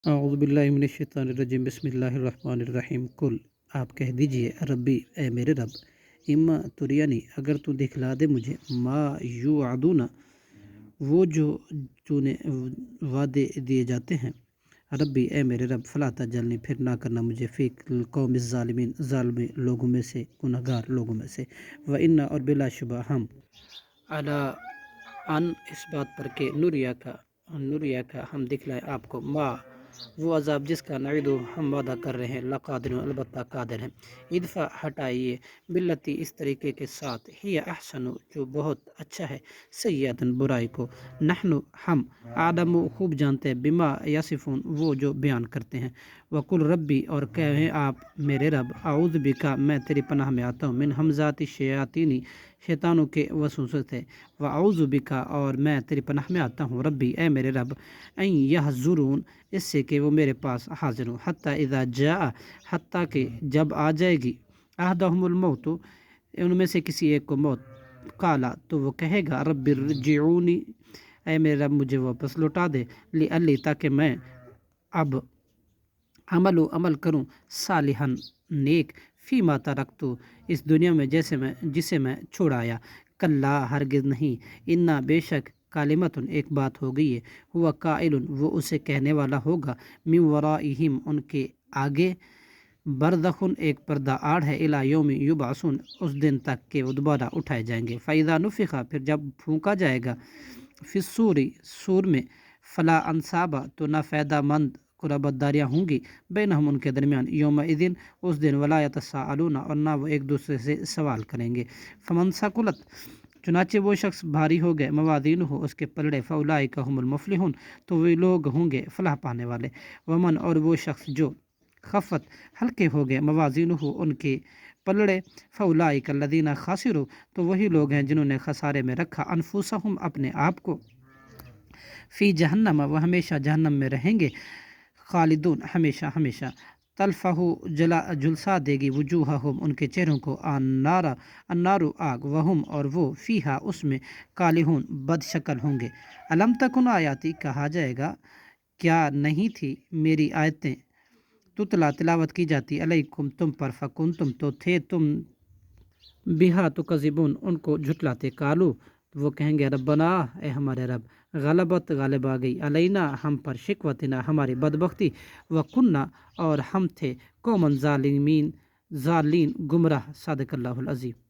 اعوذ باللہ من الشیطان الرجیم بسم اللہ الرحمن الرحیم کل آپ کہہ دیجئے ربی اے میرے رب اما ترینی اگر تو دکھلا دے مجھے ما یوعدون وہ جو تو نے وعدے دیے جاتے ہیں ربی اے میرے رب فلا تجلنی پھر نہ کرنا مجھے فی القوم الظالمین ظالم لوگوں میں سے گنہگار لوگوں میں سے وَإِنَّا اور بلا شبہ ہم علی ان اس بات پر کہ نوریا کا ہم دکھلائے آپ کو ما وہ عذاب جس کا نعیدو ہم وعدہ کر رہے ہیں لقادر البتہ قادر ہیں ادفع ہٹائیے باللتی اس طریقے کے ساتھ ہی احسن جو بہت اچھا ہے سیئتن برائی کو نحن ہم آدم خوب جانتے ہیں بما یصفون وہ جو بیان کرتے ہیں وقل ربی اور کہیں آپ میرے رب اعوذ بکا میں تیری پناہ میں آتا ہوں من ہمزات الشیاطین شیطانوں کے وسوسے سے واعوذ بکا اور میں تیری پناہ میں آتا ہوں ربی اے میرے رب ان یحضرون اس سے کہ وہ میرے پاس حاضر ہوں حتیٰ اذا جاء حتیٰ کہ جب آ جائے گی احدہم الموت ان میں سے کسی ایک کو موت قالا تو وہ کہے گا رب ارجعونی اے میرے رب مجھے واپس لوٹا دے لعلی تاکہ میں اب عمل کروں صالحاً نیک فیما ترکت اس دنیا میں جسے میں چھوڑ آیا کلا ہرگز نہیں انا بے شک کالمتن ایک بات ہو گئی ہے ہوا قائل وہ اسے کہنے والا ہوگا من ورائہم ان کے آگے برزخن ایک پردہ آڑ ہے الی یوم یبعثون اس دن تک کہ وہ دوبارہ اٹھائے جائیں گے فاذا نفخ پھر جب پھونکا جائے گا فی سور میں فلا انصابہ تو نہ فائدہ مند قرابت داریاں ہوں گی بینہم ان کے درمیان یوم اذن اس دن ولا یتساءلون اور نہ وہ ایک دوسرے سے سوال کریں گے فمن ثقلت چنانچہ وہ شخص بھاری ہو گئے موازین ہو اس کے پلڑے فاولئک هم المفلحون تو وہ لوگ ہوں گے فلاح پانے والے ومن اور وہ شخص جو خفت ہلکے ہو گئے موازین ہو ان کے پلڑے فاولئک الذین خسروا تو وہی لوگ ہیں جنہوں نے خسارے میں رکھا انفسہم اپنے آپ کو فی جہنم وہ ہمیشہ جہنم میں رہیں گے خالدون ہمیشہ ہمیشہ تلفہ جلسا دے گی وجوہہم ان کے چہروں کو النار آگ وہم اور وہ فیہا اس میں کالہون بد شکل ہوں گے علم تکن آیاتی کہا جائے گا کیا نہیں تھی میری آیتیں تلاوت کی جاتی علیکم تم پر فکنتم تو تھے تم بہا تکذبون ان کو جھٹلاتے قالو وہ کہیں گے ربنا اے ہمارے رب غلبت غالب آ گئی علینا ہم پر شکوتنا ہماری بدبختی وکننا اور ہم تھے قومن ظالمین گمراہ صادق اللہ العظیم